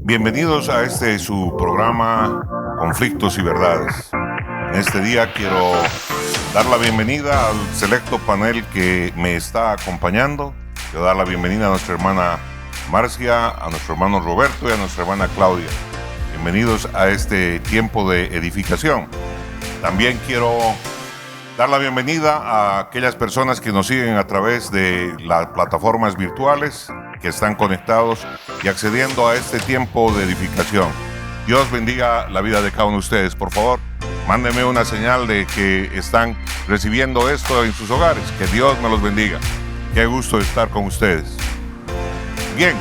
Bienvenidos a su programa Conflictos y Verdades. En este día quiero dar la bienvenida al selecto panel que me está acompañando. Quiero dar la bienvenida a nuestra hermana Marcia, a nuestro hermano Roberto y a nuestra hermana Claudia. Bienvenidos a este tiempo de edificación. También quiero dar la bienvenida a aquellas personas que nos siguen a través de las plataformas virtuales, que están conectados y accediendo a este tiempo de edificación. Dios bendiga la vida de cada uno de ustedes. Por favor, mándenme una señal de que están recibiendo esto en sus hogares. Que Dios me los bendiga. Qué gusto estar con ustedes. Bien,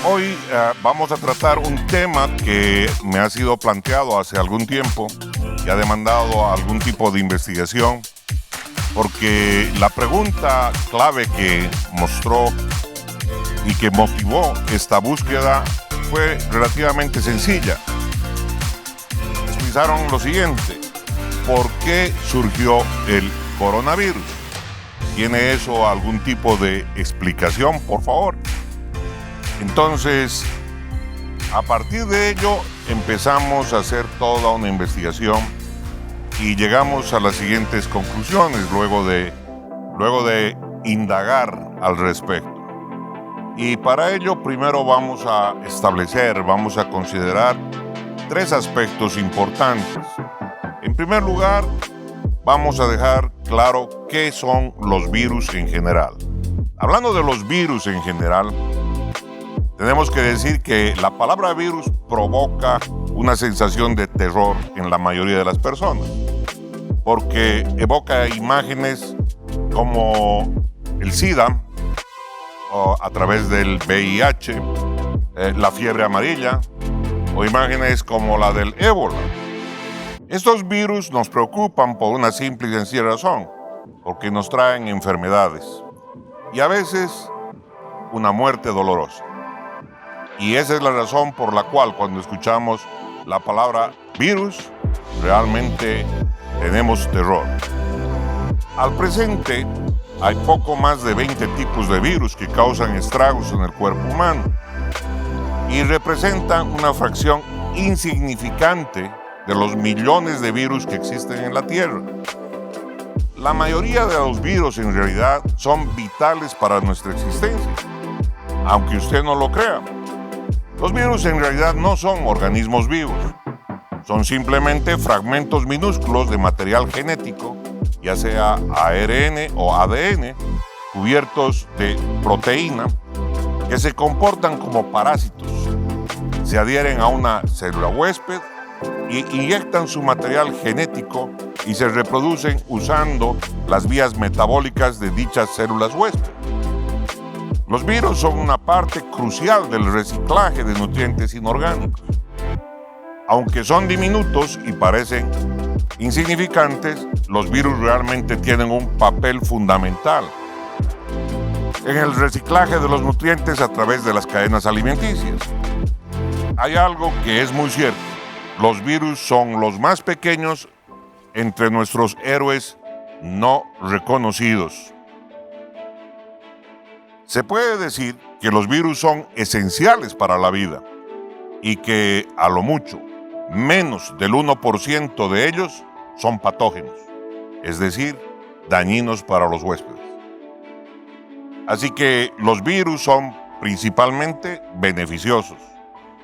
hoy vamos a tratar un tema que me ha sido planteado hace algún tiempo y ha demandado algún tipo de investigación, porque la pregunta clave que mostró y que motivó esta búsqueda fue relativamente sencilla. Pensaron lo siguiente: ¿por qué surgió el coronavirus? ¿Tiene eso algún tipo de explicación, por favor? Entonces, a partir de ello, empezamos a hacer toda una investigación y llegamos a las siguientes conclusiones luego de indagar al respecto. Y para ello, primero vamos a considerar tres aspectos importantes. En primer lugar, vamos a dejar claro qué son los virus en general. Hablando de los virus en general, tenemos que decir que la palabra virus provoca una sensación de terror en la mayoría de las personas, porque evoca imágenes como el SIDA, o a través del VIH, la fiebre amarilla, o imágenes como la del ébola. Estos virus nos preocupan por una simple y sencilla razón, porque nos traen enfermedades y a veces una muerte dolorosa. Y esa es la razón por la cual cuando escuchamos la palabra virus, realmente tenemos terror. Al presente, hay poco más de 20 tipos de virus que causan estragos en el cuerpo humano y representan una fracción insignificante de los millones de virus que existen en la Tierra. La mayoría de los virus en realidad son vitales para nuestra existencia, aunque usted no lo crea. Los virus en realidad no son organismos vivos, son simplemente fragmentos minúsculos de material genético, ya sea ARN o ADN, cubiertos de proteína, que se comportan como parásitos. Se adhieren a una célula huésped y inyectan su material genético y se reproducen usando las vías metabólicas de dichas células huésped. Los virus son una parte crucial del reciclaje de nutrientes inorgánicos. Aunque son diminutos y parecen insignificantes, los virus realmente tienen un papel fundamental en el reciclaje de los nutrientes a través de las cadenas alimenticias. Hay algo que es muy cierto: los virus son los más pequeños entre nuestros héroes no reconocidos. Se puede decir que los virus son esenciales para la vida y que, a lo mucho, menos del 1% de ellos son patógenos, es decir, dañinos para los huéspedes. Así que los virus son principalmente beneficiosos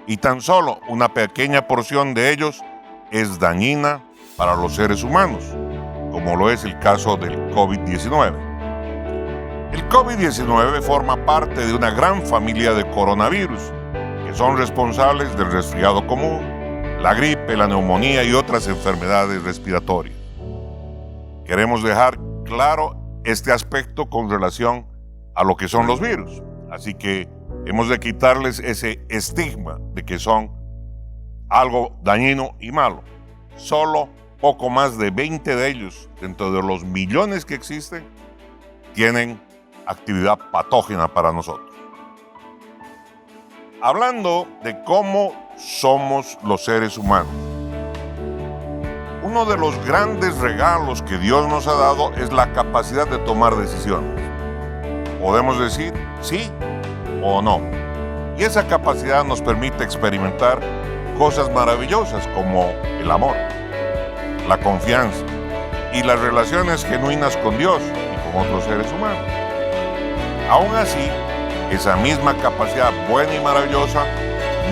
y tan solo una pequeña porción de ellos es dañina para los seres humanos, como lo es el caso del COVID-19. El COVID-19 forma parte de una gran familia de coronavirus que son responsables del resfriado común, la gripe, la neumonía y otras enfermedades respiratorias. Queremos dejar claro este aspecto con relación a lo que son los virus, así que hemos de quitarles ese estigma de que son algo dañino y malo. Solo poco más de 20 de ellos, dentro de los millones que existen, tienen actividad patógena para nosotros. Hablando de cómo somos los seres humanos, uno de los grandes regalos que Dios nos ha dado es la capacidad de tomar decisiones. Podemos decir sí o no. Y esa capacidad nos permite experimentar cosas maravillosas como el amor, la confianza y las relaciones genuinas con Dios y con otros seres humanos. Aún así, esa misma capacidad buena y maravillosa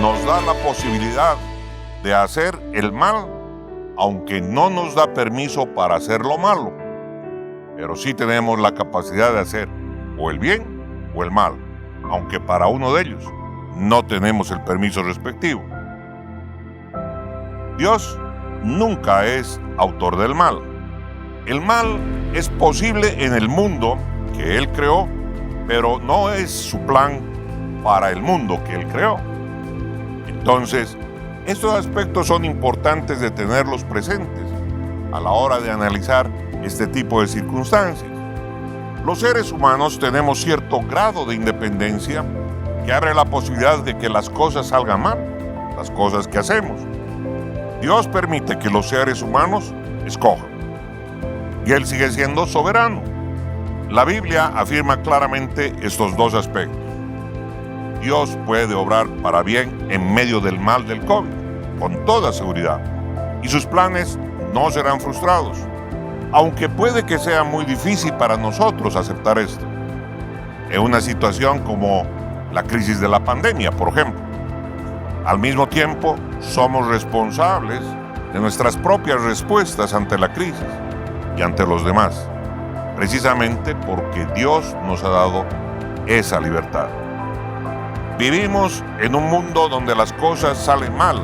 nos da la posibilidad de hacer el mal, aunque no nos da permiso para hacer lo malo. Pero sí tenemos la capacidad de hacer o el bien o el mal, aunque para uno de ellos no tenemos el permiso respectivo. Dios nunca es autor del mal. El mal es posible en el mundo que Él creó, pero no es su plan para el mundo que Él creó. Entonces, estos aspectos son importantes de tenerlos presentes a la hora de analizar este tipo de circunstancias. Los seres humanos tenemos cierto grado de independencia que abre la posibilidad de que las cosas salgan mal, las cosas que hacemos. Dios permite que los seres humanos escojan, y Él sigue siendo soberano. La Biblia afirma claramente estos dos aspectos. Dios puede obrar para bien en medio del mal del COVID, con toda seguridad, y sus planes no serán frustrados, aunque puede que sea muy difícil para nosotros aceptar esto. En una situación como la crisis de la pandemia, por ejemplo. Al mismo tiempo, somos responsables de nuestras propias respuestas ante la crisis y ante los demás, precisamente porque Dios nos ha dado esa libertad. Vivimos en un mundo donde las cosas salen mal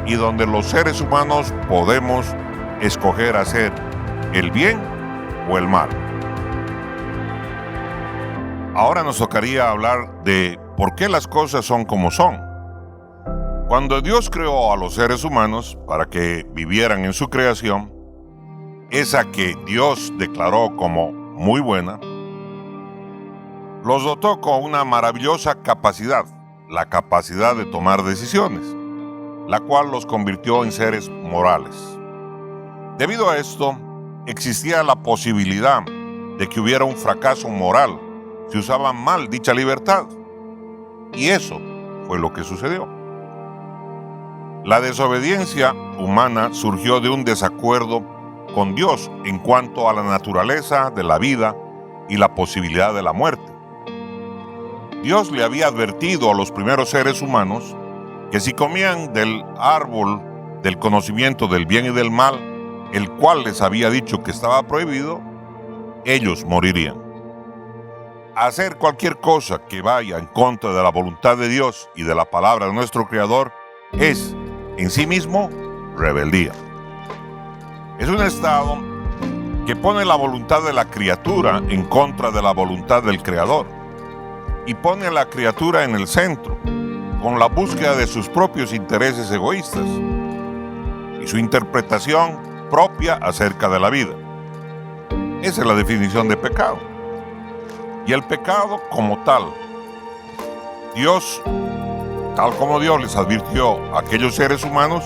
y donde los seres humanos podemos escoger hacer el bien o el mal. Ahora nos tocaría hablar de por qué las cosas son como son. Cuando Dios creó a los seres humanos para que vivieran en su creación, esa que Dios declaró como muy buena, los dotó con una maravillosa capacidad, la capacidad de tomar decisiones, la cual los convirtió en seres morales. Debido a esto, existía la posibilidad de que hubiera un fracaso moral si usaban mal dicha libertad. Y eso fue lo que sucedió. La desobediencia humana surgió de un desacuerdo con Dios en cuanto a la naturaleza de la vida y la posibilidad de la muerte. Dios le había advertido a los primeros seres humanos que si comían del árbol del conocimiento del bien y del mal, el cual les había dicho que estaba prohibido, ellos morirían. Hacer cualquier cosa que vaya en contra de la voluntad de Dios y de la palabra de nuestro Creador es, en sí mismo, rebeldía. Es un estado que pone la voluntad de la criatura en contra de la voluntad del Creador y pone a la criatura en el centro, con la búsqueda de sus propios intereses egoístas y su interpretación propia acerca de la vida. Esa es la definición de pecado. Y el pecado como tal, tal como Dios les advirtió a aquellos seres humanos,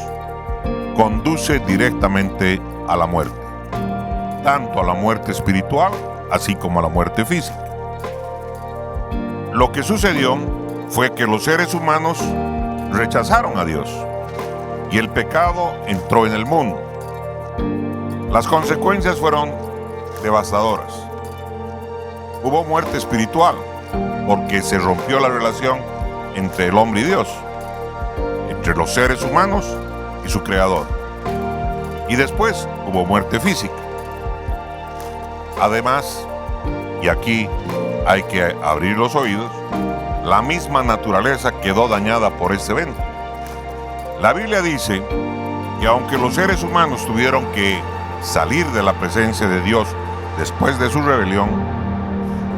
conduce directamente a la muerte, tanto a la muerte espiritual, así como a la muerte física. Lo que sucedió fue que los seres humanos rechazaron a Dios y el pecado entró en el mundo. Las consecuencias fueron devastadoras. Hubo muerte espiritual porque se rompió la relación entre el hombre y Dios, entre los seres humanos y su Creador. Y después hubo muerte física. Además, y aquí hay que abrir los oídos, la misma naturaleza quedó dañada por este evento. La Biblia dice que aunque los seres humanos tuvieron que salir de la presencia de Dios después de su rebelión,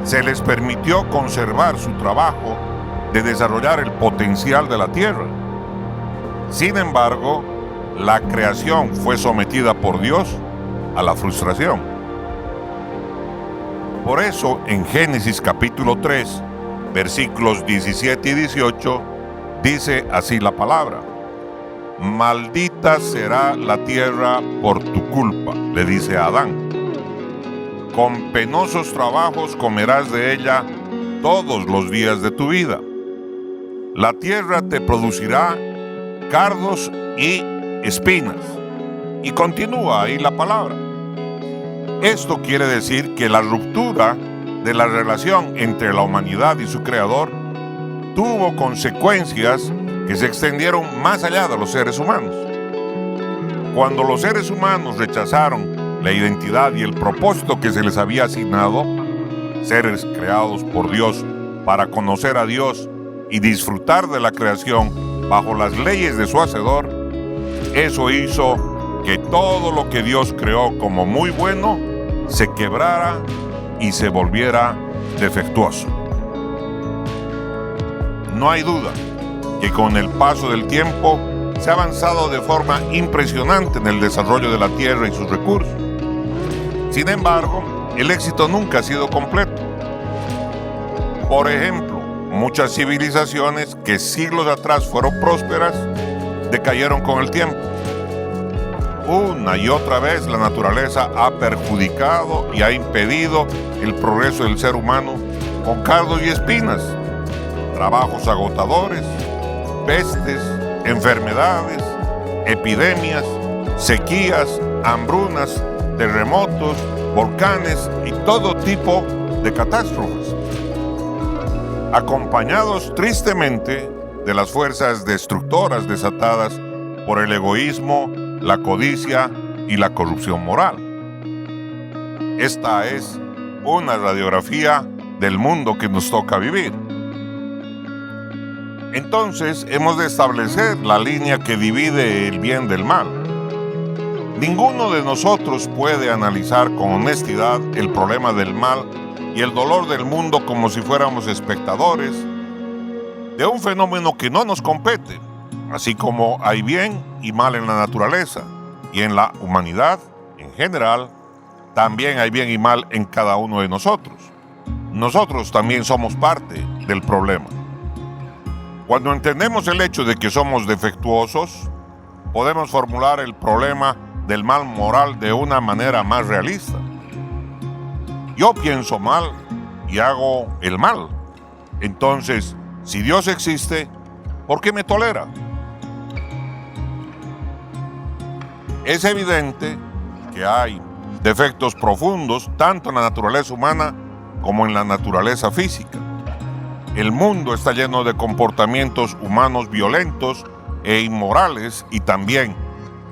se les permitió conservar su trabajo de desarrollar el potencial de la tierra. Sin embargo, la creación fue sometida por Dios a la frustración. Por eso, en Génesis capítulo 3, versículos 17 y 18, dice así la palabra: maldita será la tierra por tu culpa, le dice a Adán. Con penosos trabajos comerás de ella todos los días de tu vida. la tierra te producirá cardos y espinas. Y continúa ahí la palabra. Esto quiere decir que la ruptura de la relación entre la humanidad y su creador tuvo consecuencias que se extendieron más allá de los seres humanos. Cuando los seres humanos rechazaron la identidad y el propósito que se les había asignado, seres creados por Dios para conocer a Dios y disfrutar de la creación bajo las leyes de su Hacedor, eso hizo que todo lo que Dios creó como muy bueno se quebrara y se volviera defectuoso. No hay duda que con el paso del tiempo se ha avanzado de forma impresionante en el desarrollo de la tierra y sus recursos. Sin embargo, el éxito nunca ha sido completo. Por ejemplo, muchas civilizaciones que siglos atrás fueron prósperas decayeron con el tiempo. Una y otra vez la naturaleza ha perjudicado y ha impedido el progreso del ser humano con cardos y espinas, trabajos agotadores, pestes, enfermedades, epidemias, sequías, hambrunas, terremotos, volcanes y todo tipo de catástrofes, acompañados tristemente de las fuerzas destructoras desatadas por el egoísmo, la codicia y la corrupción moral. Esta es una radiografía del mundo que nos toca vivir. Entonces hemos de establecer la línea que divide el bien del mal. Ninguno de nosotros puede analizar con honestidad el problema del mal y el dolor del mundo como si fuéramos espectadores de un fenómeno que no nos compete, así como hay bien y mal en la naturaleza y en la humanidad en general, también hay bien y mal en cada uno de nosotros. Nosotros también somos parte del problema. Cuando entendemos el hecho de que somos defectuosos, podemos formular el problema del mal moral de una manera más realista. Yo pienso mal y hago el mal. Entonces, si Dios existe, ¿por qué me tolera? Es evidente que hay defectos profundos tanto en la naturaleza humana como en la naturaleza física. El mundo está lleno de comportamientos humanos violentos e inmorales y también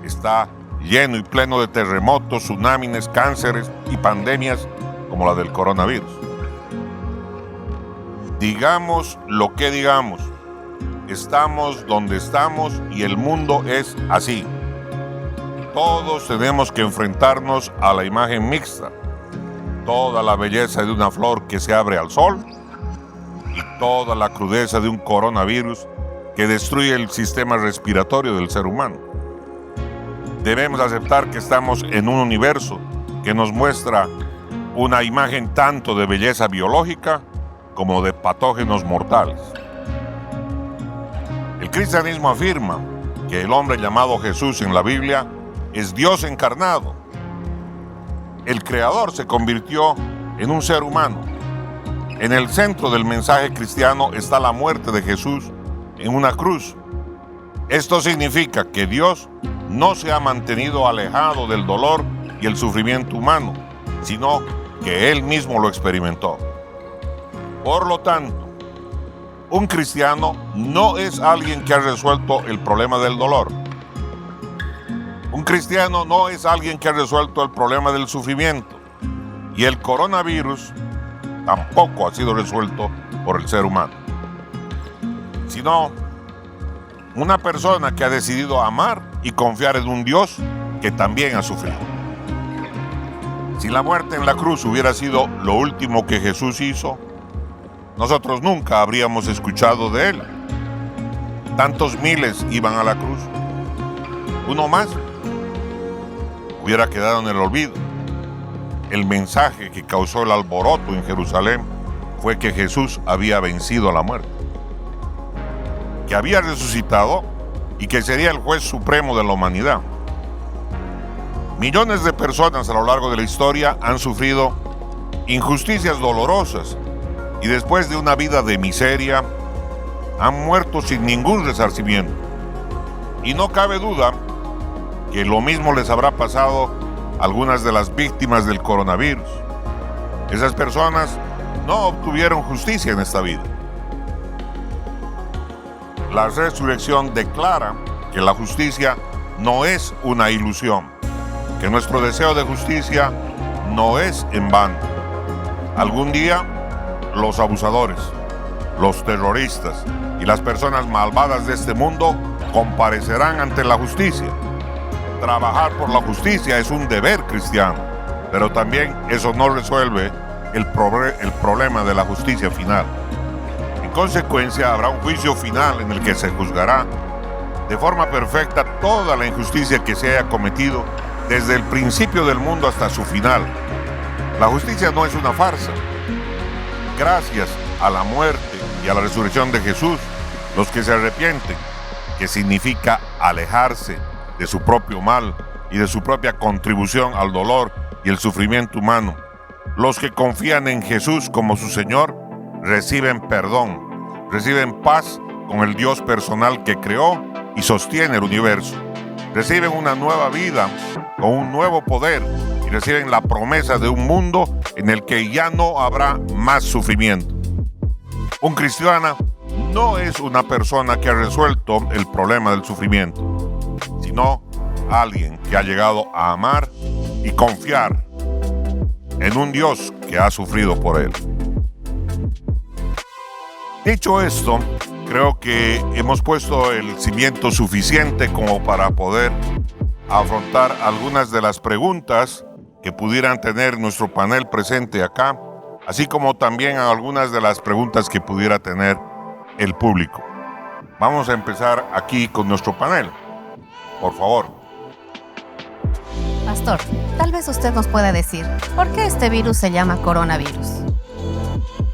está lleno y pleno de terremotos, tsunamis, cánceres y pandemias como la del coronavirus. Digamos lo que digamos, estamos donde estamos y el mundo es así. Todos tenemos que enfrentarnos a la imagen mixta, toda la belleza de una flor que se abre al sol y toda la crudeza de un coronavirus que destruye el sistema respiratorio del ser humano. Debemos aceptar que estamos en un universo que nos muestra una imagen tanto de belleza biológica como de patógenos mortales. El cristianismo afirma que el hombre llamado Jesús en la Biblia es Dios encarnado. El Creador se convirtió en un ser humano. En el centro del mensaje cristiano está la muerte de Jesús en una cruz. Esto significa que Dios no se ha mantenido alejado del dolor y el sufrimiento humano, sino que Él mismo lo experimentó. Por lo tanto, un cristiano no es alguien que ha resuelto el problema del dolor. Un cristiano no es alguien que ha resuelto el problema del sufrimiento. Y el coronavirus tampoco ha sido resuelto por el ser humano, sino una persona que ha decidido amar y confiar en un Dios que también ha sufrido. Si la muerte en la cruz hubiera sido lo último que Jesús hizo, nosotros nunca habríamos escuchado de Él. Tantos miles iban a la cruz. Uno más hubiera quedado en el olvido. El mensaje que causó el alboroto en Jerusalén fue que Jesús había vencido a la muerte, que había resucitado y que sería el juez supremo de la humanidad. Millones de personas a lo largo de la historia han sufrido injusticias dolorosas y después de una vida de miseria, han muerto sin ningún resarcimiento. Y no cabe duda que lo mismo les habrá pasado a algunas de las víctimas del coronavirus. Esas personas no obtuvieron justicia en esta vida. La resurrección declara que la justicia no es una ilusión, que nuestro deseo de justicia no es en vano. Algún día, los abusadores, los terroristas y las personas malvadas de este mundo comparecerán ante la justicia. Trabajar por la justicia es un deber cristiano, pero también eso no resuelve el problema de la justicia final. En consecuencia, habrá un juicio final en el que se juzgará de forma perfecta toda la injusticia que se haya cometido desde el principio del mundo hasta su final. La justicia no es una farsa. Gracias a la muerte y a la resurrección de Jesús, los que se arrepienten, que significa alejarse de su propio mal y de su propia contribución al dolor y el sufrimiento humano, los que confían en Jesús como su Señor, reciben perdón, reciben paz con el Dios personal que creó y sostiene el universo. Reciben una nueva vida con un nuevo poder y reciben la promesa de un mundo en el que ya no habrá más sufrimiento. Un cristiano no es una persona que ha resuelto el problema del sufrimiento, sino alguien que ha llegado a amar y confiar en un Dios que ha sufrido por él. Dicho esto, creo que hemos puesto el cimiento suficiente como para poder afrontar algunas de las preguntas que pudieran tener nuestro panel presente acá, así como también algunas de las preguntas que pudiera tener el público. Vamos a empezar aquí con nuestro panel. Por favor. Pastor, tal vez usted nos pueda decir, ¿por qué este virus se llama coronavirus?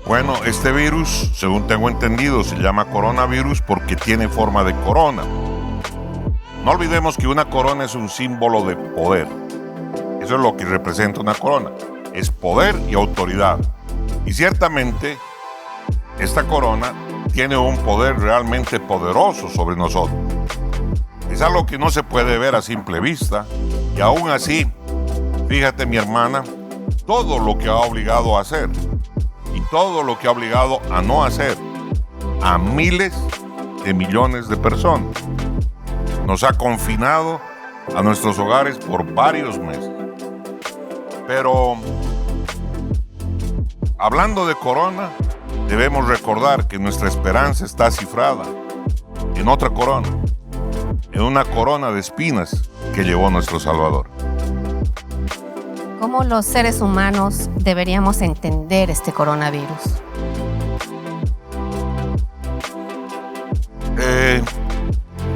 Bueno, este virus, según tengo entendido, se llama coronavirus porque tiene forma de corona. No olvidemos que una corona es un símbolo de poder. Eso es lo que representa una corona. Es poder y autoridad. Y ciertamente, esta corona tiene un poder realmente poderoso sobre nosotros. Es algo que no se puede ver a simple vista. Y aún así, fíjate mi hermana, todo lo que ha obligado a hacer y todo lo que ha obligado a no hacer a miles de millones de personas. Nos ha confinado a nuestros hogares por varios meses. Pero, hablando de corona, debemos recordar que nuestra esperanza está cifrada en otra corona, en una corona de espinas que llevó nuestro Salvador. ¿Cómo los seres humanos deberíamos entender este coronavirus?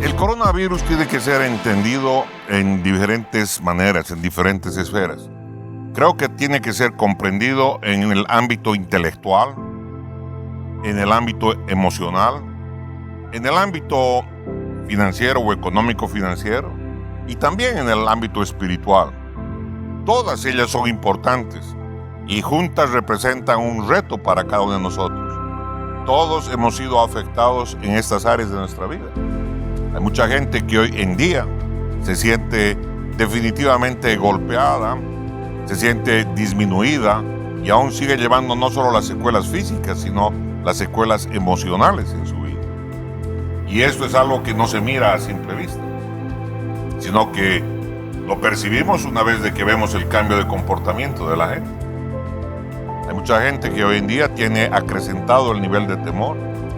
El coronavirus tiene que ser entendido en diferentes maneras, en diferentes esferas. Creo que tiene que ser comprendido en el ámbito intelectual, en el ámbito emocional, en el ámbito financiero o económico-financiero y también en el ámbito espiritual. Todas ellas son importantes y juntas representan un reto para cada uno de nosotros. Todos hemos sido afectados en estas áreas de nuestra vida. Hay mucha gente que hoy en día se siente definitivamente golpeada, se siente disminuida y aún sigue llevando no solo las secuelas físicas, sino las secuelas emocionales en su vida. Y esto es algo que no se mira a simple vista, sino que lo percibimos una vez de que vemos el cambio de comportamiento de la gente. Hay mucha gente que hoy en día tiene acrecentado el nivel de temor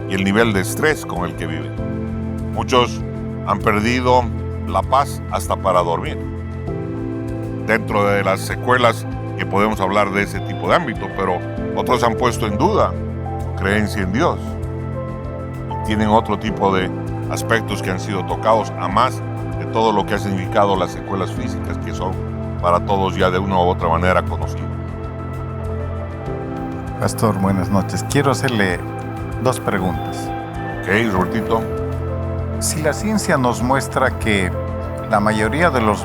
y el nivel de estrés con el que vive. Muchos han perdido la paz hasta para dormir. Dentro de las secuelas que podemos hablar de ese tipo de ámbito, pero otros han puesto en duda su creencia en Dios y tienen otro tipo de aspectos que han sido tocados a más de todo lo que ha significado las secuelas físicas que son para todos ya de una u otra manera conocidas. Pastor, buenas noches. Quiero hacerle dos preguntas. Ok, Robertito. Si la ciencia nos muestra que la mayoría de los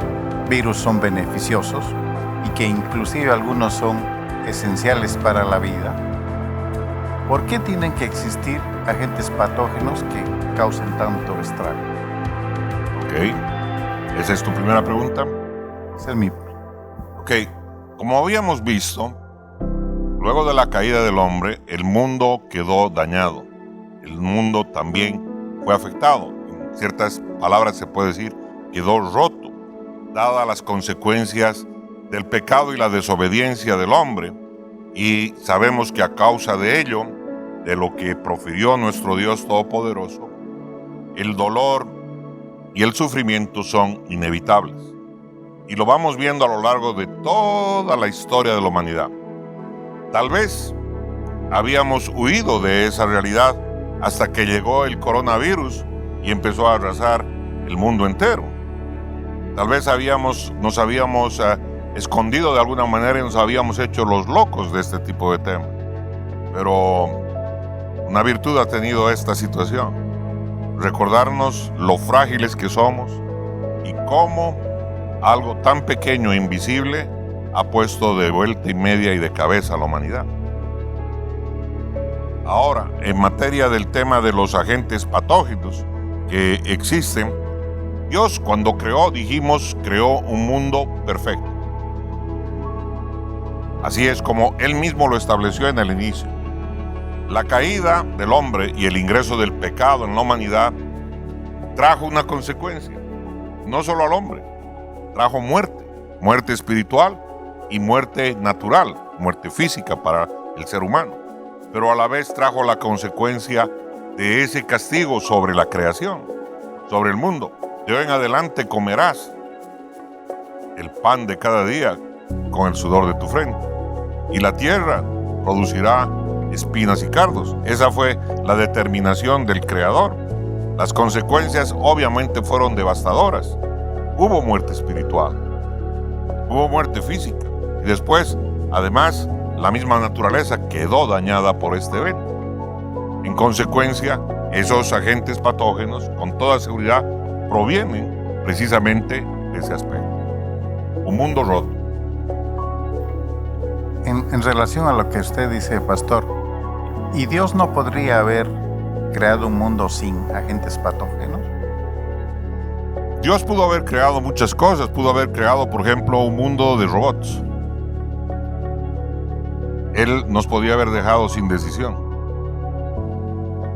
virus son beneficiosos y que inclusive algunos son esenciales para la vida, ¿Por qué tienen que existir agentes patógenos que causen tanto estrago? Ok. ¿Esa es tu primera pregunta? Esa es mi... Ok. Como habíamos visto, luego de la caída del hombre, el mundo quedó dañado. El mundo también fue afectado. En ciertas palabras se puede decir, quedó roto, dadas las consecuencias del pecado y la desobediencia del hombre. Y sabemos que a causa de ello, de lo que profirió nuestro Dios Todopoderoso, el dolor y el sufrimiento son inevitables. Y lo vamos viendo a lo largo de toda la historia de la humanidad. Tal vez habíamos huido de esa realidad hasta que llegó el coronavirus y empezó a arrasar el mundo entero. Tal vez nos habíamos escondido de alguna manera y nos habíamos hecho los locos de este tipo de temas. Pero una virtud ha tenido esta situación: recordarnos lo frágiles que somos y cómo algo tan pequeño e invisible ha puesto de vuelta y media y de cabeza a la humanidad. Ahora, en materia del tema de los agentes patógenos que existen, Dios cuando creó, creó un mundo perfecto. Así es como Él mismo lo estableció en el inicio. La caída del hombre y el ingreso del pecado en la humanidad trajo una consecuencia, no solo al hombre, trajo muerte espiritual y muerte natural, muerte física para el ser humano, pero a la vez trajo la consecuencia de ese castigo sobre la creación, sobre el mundo. De hoy en adelante comerás el pan de cada día con el sudor de tu frente, y la tierra producirá espinas y cardos. Esa fue la determinación del Creador. Las consecuencias obviamente fueron devastadoras. Hubo muerte espiritual, hubo muerte física, y después, además, la misma naturaleza quedó dañada por este evento. En consecuencia, esos agentes patógenos, con toda seguridad, provienen precisamente de ese aspecto. Un mundo roto. En relación a lo que usted dice, pastor, ¿y Dios no podría haber creado un mundo sin agentes patógenos? Dios pudo haber creado muchas cosas. Pudo haber creado, por ejemplo, un mundo de robots. Él nos podía haber dejado sin decisión.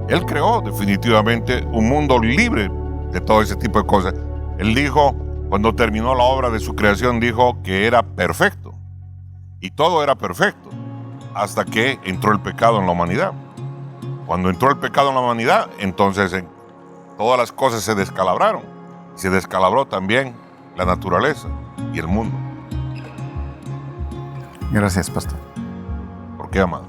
Él creó definitivamente un mundo libre de todo ese tipo de cosas. Él dijo, cuando terminó la obra de su creación, dijo que era perfecto. Y todo era perfecto, hasta que entró el pecado en la humanidad. Cuando entró el pecado en la humanidad, entonces todas las cosas se descalabraron. Se descalabró también la naturaleza y el mundo. Gracias, pastor. ¿Por qué, amado?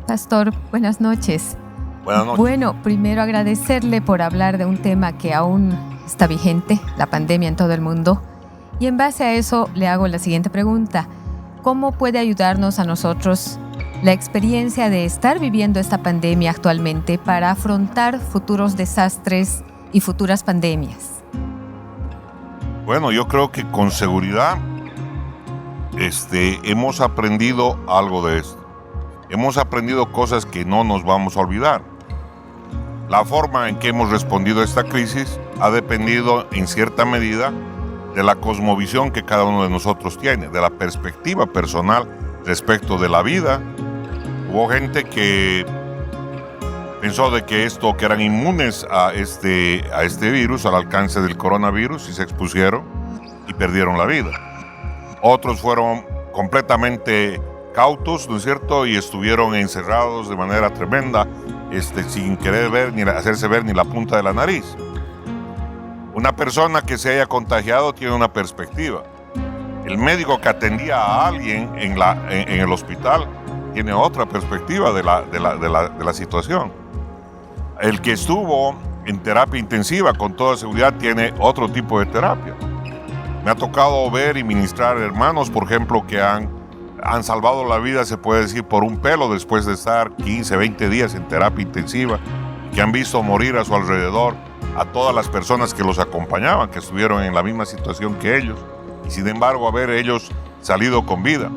Pastor, buenas noches. Buenas noches. Bueno, primero agradecerle por hablar de un tema que aún está vigente, la pandemia en todo el mundo. Y en base a eso le hago la siguiente pregunta. ¿Cómo puede ayudarnos a nosotros la experiencia de estar viviendo esta pandemia actualmente para afrontar futuros desastres y futuras pandemias? Bueno, yo creo que con seguridad hemos aprendido algo de esto. Hemos aprendido cosas que no nos vamos a olvidar. La forma en que hemos respondido a esta crisis ha dependido en cierta medida de la cosmovisión que cada uno de nosotros tiene, de la perspectiva personal respecto de la vida. Hubo gente que pensó de que eran inmunes a este virus, al alcance del coronavirus, y se expusieron y perdieron la vida. Otros fueron completamente cautos, ¿no es cierto? Y estuvieron encerrados de manera tremenda, sin querer ver ni hacerse ver ni la punta de la nariz. Una persona que se haya contagiado tiene una perspectiva. El médico que atendía a alguien en el hospital tiene otra perspectiva de la situación. El que estuvo en terapia intensiva con toda seguridad tiene otro tipo de terapia. Me ha tocado ver y ministrar hermanos, por ejemplo, que han salvado la vida, se puede decir, por un pelo después de estar 15, 20 días en terapia intensiva, que han visto morir a su alrededor a todas las personas que los acompañaban, que estuvieron en la misma situación que ellos, y sin embargo haber ellos salido con vida.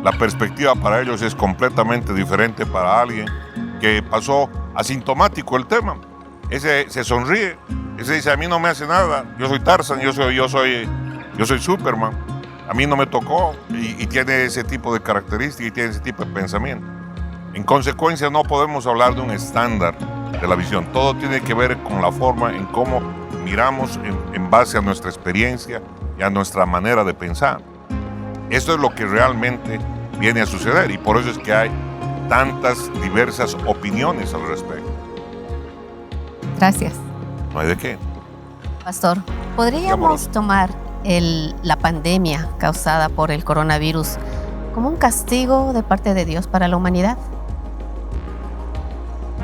la perspectiva para ellos es completamente diferente para alguien que pasó asintomático el tema. Ese se sonríe, ese dice, a mí no me hace nada, yo soy Tarzan, yo soy Superman, a mí no me tocó, y tiene ese tipo de características y tiene ese tipo de pensamiento. En consecuencia, no podemos hablar de un estándar de la visión. Todo tiene que ver con la forma en cómo miramos en base a nuestra experiencia y a nuestra manera de pensar. Esto es lo que realmente viene a suceder, y por eso es que hay tantas diversas opiniones al respecto. Gracias. No hay de qué. Pastor, ¿podríamos tomar la pandemia causada por el coronavirus como un castigo de parte de Dios para la humanidad?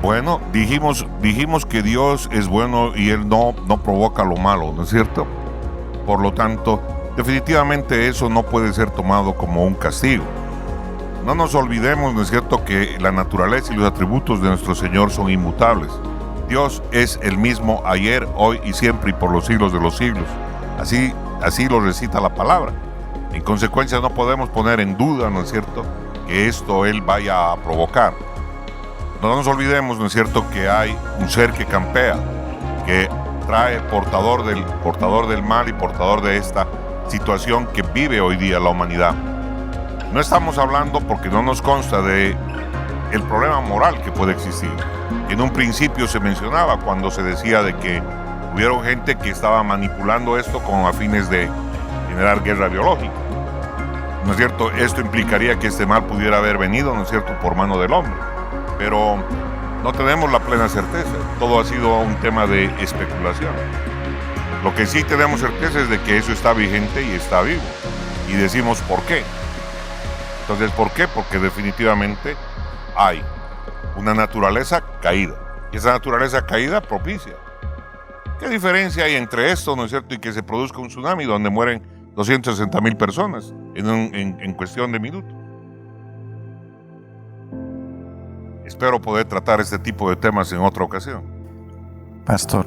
Bueno, dijimos que Dios es bueno y Él no provoca lo malo, ¿no es cierto? Por lo tanto, definitivamente eso no puede ser tomado como un castigo. No nos olvidemos, ¿no es cierto?, que la naturaleza y los atributos de nuestro Señor son inmutables. Dios es el mismo ayer, hoy y siempre y por los siglos de los siglos. Así lo recita la palabra. En consecuencia, no podemos poner en duda, ¿no es cierto?, que esto Él vaya a provocar. No nos olvidemos, ¿no es cierto?, que hay un ser que campea, que trae portador del mal y portador de esta situación que vive hoy día la humanidad. No estamos hablando, porque no nos consta, de el problema moral que puede existir. En un principio se mencionaba cuando se decía de que hubieron gente que estaba manipulando esto con fines de generar guerra biológica. ¿No es cierto? Esto implicaría que este mal pudiera haber venido, ¿no es cierto?, por mano del hombre. Pero no tenemos la plena certeza. Todo ha sido un tema de especulación. Lo que sí tenemos certeza es de que eso está vigente y está vivo. Y decimos, ¿por qué? Entonces, ¿por qué? Porque definitivamente hay una naturaleza caída. Y esa naturaleza caída propicia. ¿Qué diferencia hay entre esto, no es cierto, y que se produzca un tsunami donde mueren 260,000 personas en cuestión de minutos? Espero poder tratar este tipo de temas en otra ocasión. Pastor.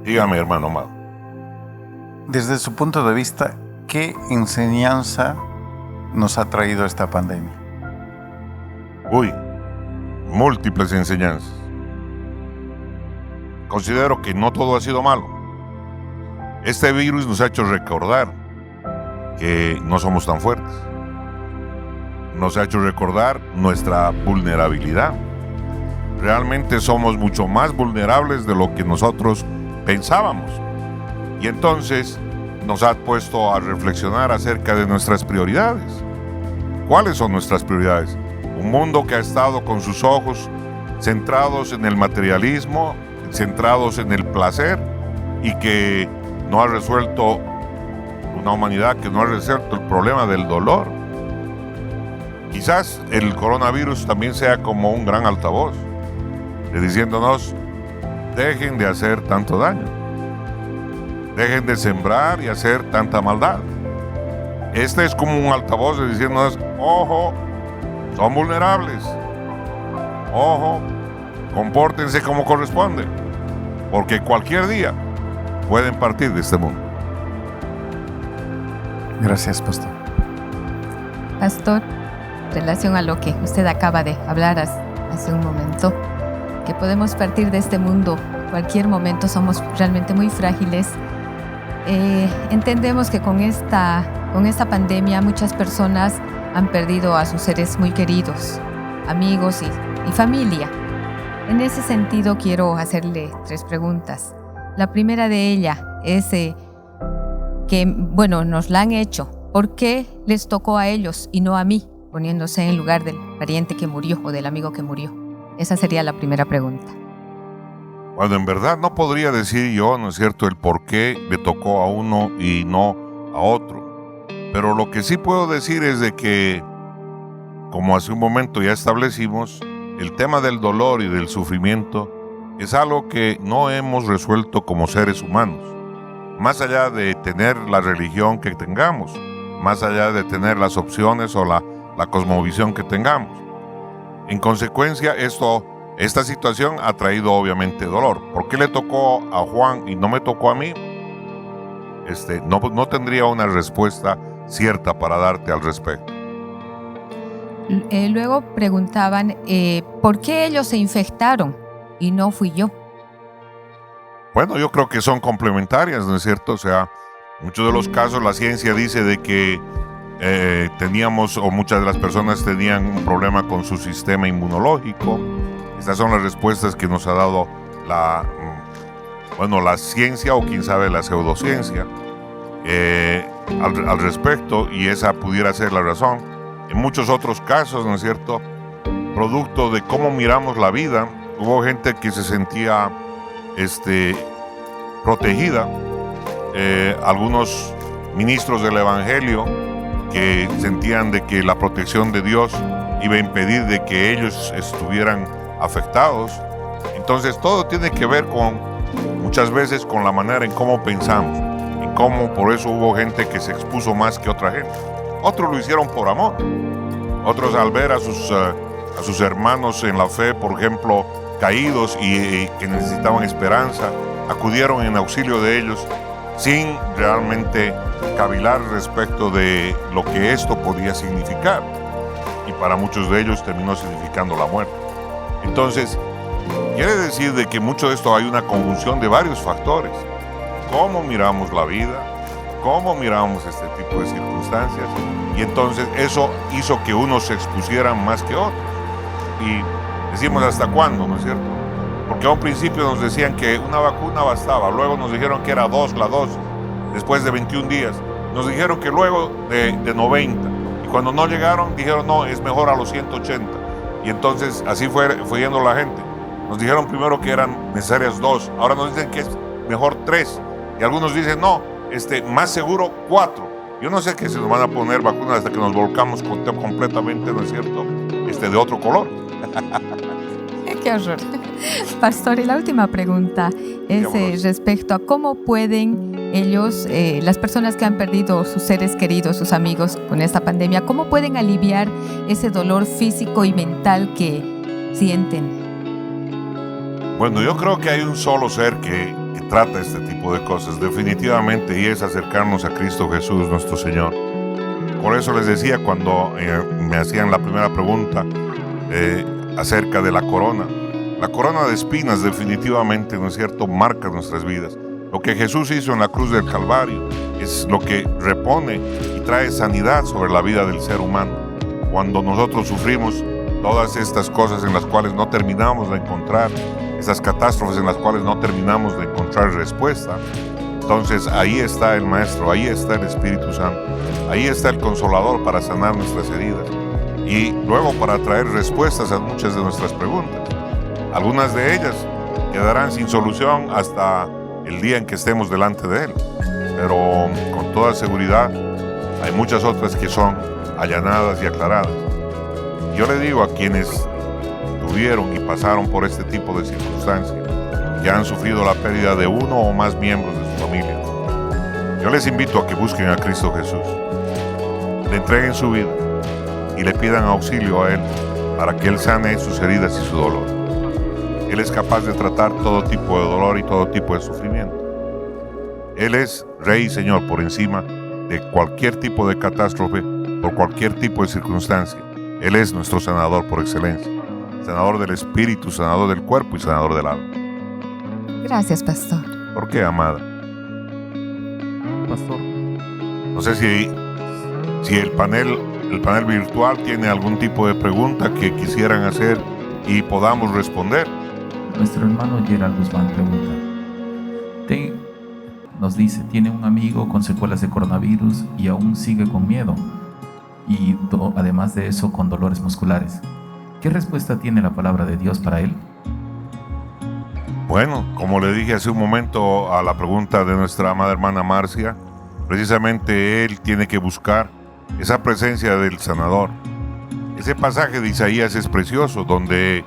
Dígame, hermano amado. Desde su punto de vista, ¿qué enseñanza nos ha traído esta pandemia? Múltiples enseñanzas. Considero que no todo ha sido malo. Este virus nos ha hecho recordar que no somos tan fuertes. Nos ha hecho recordar nuestra vulnerabilidad. Realmente somos mucho más vulnerables de lo que nosotros pensábamos. Y entonces nos ha puesto a reflexionar acerca de nuestras prioridades. ¿Cuáles son nuestras prioridades? Un mundo que ha estado con sus ojos centrados en el materialismo, centrados en el placer, y que no ha resuelto, una humanidad que no ha resuelto el problema del dolor. Quizás el coronavirus también sea como un gran altavoz, diciéndonos, dejen de hacer tanto daño, dejen de sembrar y hacer tanta maldad. Este es como un altavoz diciéndonos, ojo, son vulnerables, ojo, compórtense como corresponde, porque cualquier día pueden partir de este mundo. Gracias, pastor. Pastor, en relación a lo que usted acaba de hablar hace un momento, que podemos partir de este mundo cualquier momento, somos realmente muy frágiles. Entendemos que con esta pandemia muchas personas han perdido a sus seres muy queridos, amigos y familia. En ese sentido quiero hacerle 3 preguntas. La primera de ellas es que, nos la han hecho. ¿Por qué les tocó a ellos y no a mí, poniéndose en lugar del pariente que murió o del amigo que murió? Esa sería la primera pregunta. Bueno, en verdad no podría decir yo, ¿no es cierto?, el por qué le tocó a uno y no a otro. Pero lo que sí puedo decir es de que, como hace un momento ya establecimos, el tema del dolor y del sufrimiento es algo que no hemos resuelto como seres humanos. Más allá de tener la religión que tengamos, más allá de tener las opciones o la cosmovisión que tengamos. En consecuencia, esta situación ha traído obviamente dolor. ¿Por qué le tocó a Juan y no me tocó a mí? No tendría una respuesta cierta para darte al respecto. Luego preguntaban, ¿por qué ellos se infectaron y no fui yo? Bueno, yo creo que son complementarias, ¿no es cierto? O sea, en muchos de los casos la ciencia dice de que teníamos, o muchas de las personas tenían un problema con su sistema inmunológico. Estas son las respuestas que nos ha dado la ciencia, o quién sabe la pseudociencia al respecto, y esa pudiera ser la razón. En muchos otros casos, ¿no es cierto?, producto de cómo miramos la vida, hubo gente que se sentía protegida, algunos ministros del Evangelio que sentían de que la protección de Dios iba a impedir de que ellos estuvieran afectados. Entonces todo tiene que ver muchas veces con la manera en cómo pensamos, y cómo por eso hubo gente que se expuso más que otra gente. Otros lo hicieron por amor, otros al ver a sus hermanos en la fe, por ejemplo, caídos y que necesitaban esperanza, acudieron en auxilio de ellos sin realmente cavilar respecto de lo que esto podía significar, y para muchos de ellos terminó significando la muerte. Entonces, quiere decir de que mucho de esto hay una conjunción de varios factores: cómo miramos la vida, cómo miramos este tipo de circunstancias, y entonces eso hizo que unos se expusieran más que otros. Y decimos, ¿hasta cuándo? ¿No es cierto? Porque a un principio nos decían que una vacuna bastaba, luego nos dijeron que era la dosis, después de 21 días, nos dijeron que luego de 90, y cuando no llegaron dijeron no, es mejor a los 180, y entonces así fue yendo la gente. Nos dijeron primero que eran necesarias 2, ahora nos dicen que es mejor 3, y algunos dicen no, más seguro 4. Yo no sé qué se nos van a poner vacunas hasta que nos volcamos completamente, ¿no es cierto?, de otro color. Qué horror. Pastor, y la última pregunta es respecto a cómo pueden ellos, las personas que han perdido sus seres queridos, sus amigos con esta pandemia, cómo pueden aliviar ese dolor físico y mental que sienten. Bueno, yo creo que hay un solo ser que trata este tipo de cosas, definitivamente, y es acercarnos a Cristo Jesús, nuestro Señor. Por eso les decía cuando me hacían la primera pregunta acerca de la corona. La corona de espinas definitivamente, ¿no es cierto?, marca nuestras vidas. Lo que Jesús hizo en la cruz del Calvario es lo que repone y trae sanidad sobre la vida del ser humano. Cuando nosotros sufrimos todas estas cosas en las cuales no terminamos de encontrar, esas catástrofes en las cuales no terminamos de encontrar respuesta, entonces ahí está el Maestro, ahí está el Espíritu Santo, ahí está el Consolador para sanar nuestras heridas y luego para traer respuestas a muchas de nuestras preguntas. Algunas de ellas quedarán sin solución hasta el día en que estemos delante de Él, pero con toda seguridad hay muchas otras que son allanadas y aclaradas. Yo le digo a quienes tuvieron y pasaron por este tipo de circunstancias, que han sufrido la pérdida de uno o más miembros de su familia, yo les invito a que busquen a Cristo Jesús, le entreguen su vida y le pidan auxilio a Él para que Él sane sus heridas y su dolor. Él es capaz de tratar todo tipo de dolor y todo tipo de sufrimiento. Él es Rey y Señor por encima de cualquier tipo de catástrofe, por cualquier tipo de circunstancia. Él es nuestro sanador por excelencia, sanador del espíritu, sanador del cuerpo y sanador del alma. Gracias, Pastor. ¿Por qué, amada? Pastor, No sé si el panel virtual tiene algún tipo de pregunta que quisieran hacer y podamos responder. nuestro hermano Gerald Guzmán pregunta. Nos dice, tiene un amigo con secuelas de coronavirus y aún sigue con miedo. Y además de eso, con dolores musculares. ¿Qué respuesta tiene la palabra de Dios para él? Bueno, como le dije hace un momento a la pregunta de nuestra amada hermana Marcia, precisamente él tiene que buscar esa presencia del sanador. Ese pasaje de Isaías es precioso, donde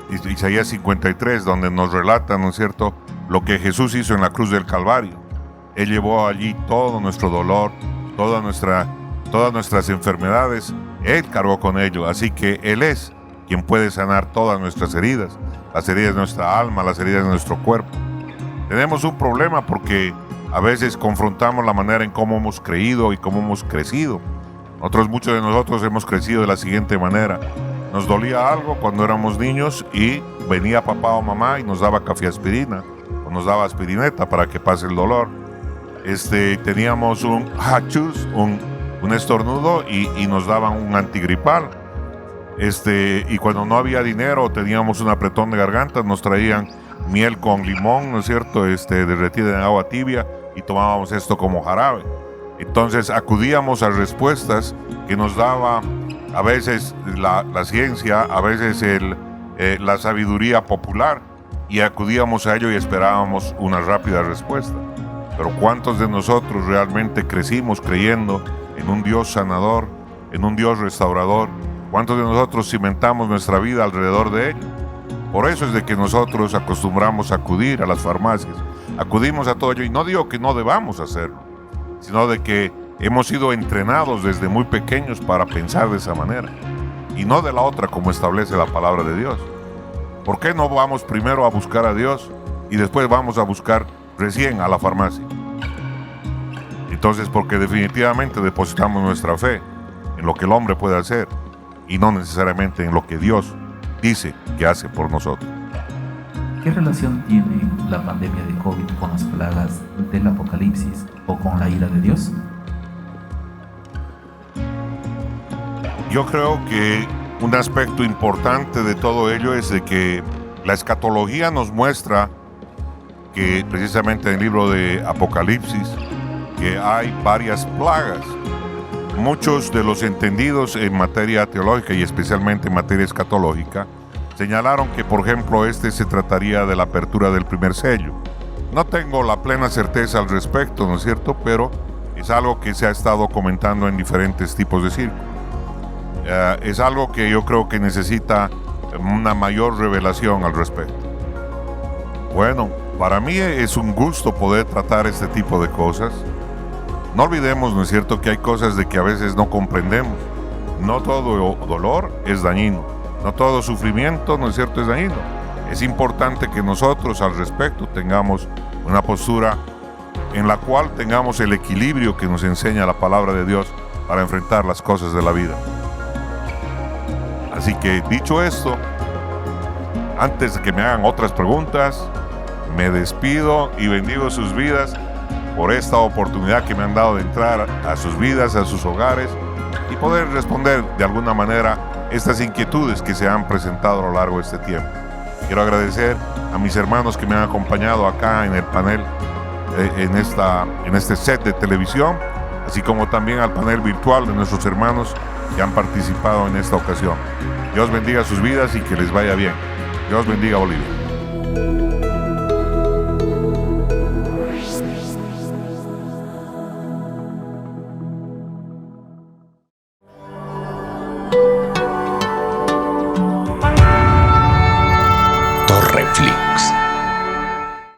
Isaías 53, donde nos relata, ¿no es cierto?, lo que Jesús hizo en la cruz del Calvario. Él llevó allí todo nuestro dolor, todas nuestras enfermedades. Él cargó con ello, así que Él es quien puede sanar todas nuestras heridas, las heridas de nuestra alma, las heridas de nuestro cuerpo. Tenemos un problema porque a veces confrontamos la manera en cómo hemos creído y cómo hemos crecido. Muchos de nosotros hemos crecido de la siguiente manera. Nos dolía algo cuando éramos niños y venía papá o mamá y nos daba cafeaspirina o nos daba aspirineta para que pase el dolor. Teníamos un hachus, un estornudo y nos daban un antigripal. Y cuando no había dinero, teníamos un apretón de garganta, nos traían miel con limón, ¿no es cierto? Derretida en agua tibia, y tomábamos esto como jarabe. Entonces acudíamos a respuestas que nos daba a veces la ciencia, a veces la sabiduría popular, y acudíamos a ello y esperábamos una rápida respuesta. Pero ¿cuántos de nosotros realmente crecimos creyendo en un Dios sanador, en un Dios restaurador? ¿Cuántos de nosotros cimentamos nuestra vida alrededor de ello? Por eso es de que nosotros acostumbramos a acudir a las farmacias, acudimos a todo ello, y no digo que no debamos hacerlo, sino de que hemos sido entrenados desde muy pequeños para pensar de esa manera, y no de la otra como establece la palabra de Dios. ¿Por qué no vamos primero a buscar a Dios y después vamos a buscar recién a la farmacia? Entonces, porque definitivamente depositamos nuestra fe en lo que el hombre puede hacer y no necesariamente en lo que Dios dice que hace por nosotros. ¿Qué relación tiene la pandemia de COVID con las plagas del Apocalipsis o con la ira de Dios? Yo creo que un aspecto importante de todo ello es de que la escatología nos muestra que precisamente en el libro de Apocalipsis que hay varias plagas. Muchos de los entendidos en materia teológica y especialmente en materia escatológica señalaron que, por ejemplo, se trataría de la apertura del primer sello. No tengo la plena certeza al respecto, ¿no es cierto? Pero es algo que se ha estado comentando en diferentes tipos de círculos. Es algo que yo creo que necesita una mayor revelación al respecto. Bueno, para mí es un gusto poder tratar este tipo de cosas. No olvidemos, ¿no es cierto?, que hay cosas de que a veces no comprendemos. No todo dolor es dañino. No todo sufrimiento, ¿no es cierto?, es dañino. Es importante que nosotros al respecto tengamos una postura en la cual tengamos el equilibrio que nos enseña la palabra de Dios para enfrentar las cosas de la vida. Así que, dicho esto, antes de que me hagan otras preguntas, me despido y bendigo sus vidas por esta oportunidad que me han dado de entrar a sus vidas, a sus hogares y poder responder de alguna manera estas inquietudes que se han presentado a lo largo de este tiempo. Quiero agradecer a mis hermanos que me han acompañado acá en el panel, en este set de televisión, así como también al panel virtual de nuestros hermanos que han participado en esta ocasión. Dios bendiga sus vidas y que les vaya bien. Dios bendiga a Bolivia.